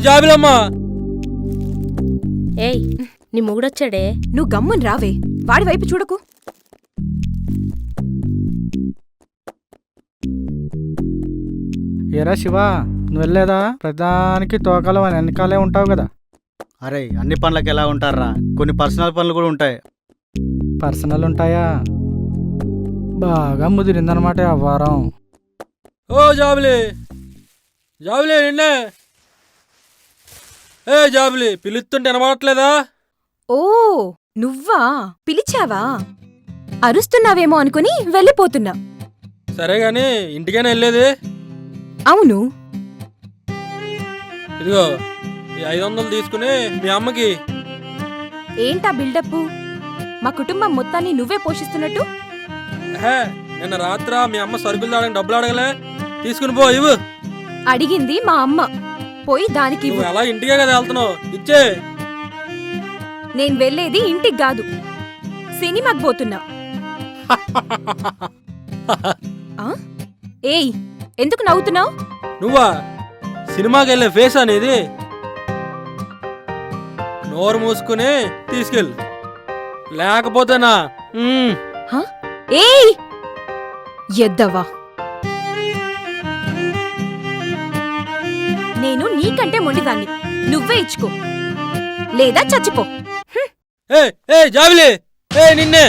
జాబిలమ్మా. ఏయ్ నీ మొగుడొచ్చాడే. నువ్వు గమ్మున రావే, వాడి వైపు చూడకు. ఏరా శివ, నువ్వు వెళ్ళలేదా? ప్రధానికి తోకలో వెనకాలే ఉంటావు కదా. అరే అన్ని పనులకు ఎలా ఉంటారా, కొన్ని పర్సనల్ పనులు కూడా ఉంటాయి. పర్సనల్ ఉంటాయా? బాగా ముదిరిందనమాట ఆ వారం. ఓ జాబిలి, జాబిలి నిన్నే. జాబిలి పిలుస్తుంటే వినబడట్లేదా? ఓ నువ్వా, పిలిచావా? అరుస్తున్నావేమో అనుకుని వెళ్ళిపోతున్నా. సరే గాని ఇంటికైనా వెళ్ళేది? అవును. ఇదిగో ఈ 500 తీసుకుని మీ అమ్మకి. ఏంటా బిల్డప్? మా కుటుంబం మొత్తాన్ని నువ్వే పోషిస్తున్నట్టు. నిన్న రాత్ర మీ అమ్మ సరుకులు తాడని డబ్బులు అడగలే, తీసుకుని పో ఇవ్వు. అడిగింది మా అమ్మ, పోయి దానికి నువ్వు ఎలా ఇంటికే కదా వెళ్తున్నావు, ఇచ్చే. నేను వెళ్ళేది ఇంటికి కాదు, సినిమాకి పోతున్నా. ఏయ్ ఎందుకు నవ్వుతున్నావు? నువ్వా సినిమాకి వెళ్ళే ఫేస్ అనేది? నోరు మూసుకుని తీసుకెళ్ళు, లేకపోతేనా. ఏయ్ ఎద్దవా, నేను నీకంటే మొండిదాన్ని, నువ్వే ఇచ్చుకో లేదా చచ్చిపో. జాబిలి నిన్నే.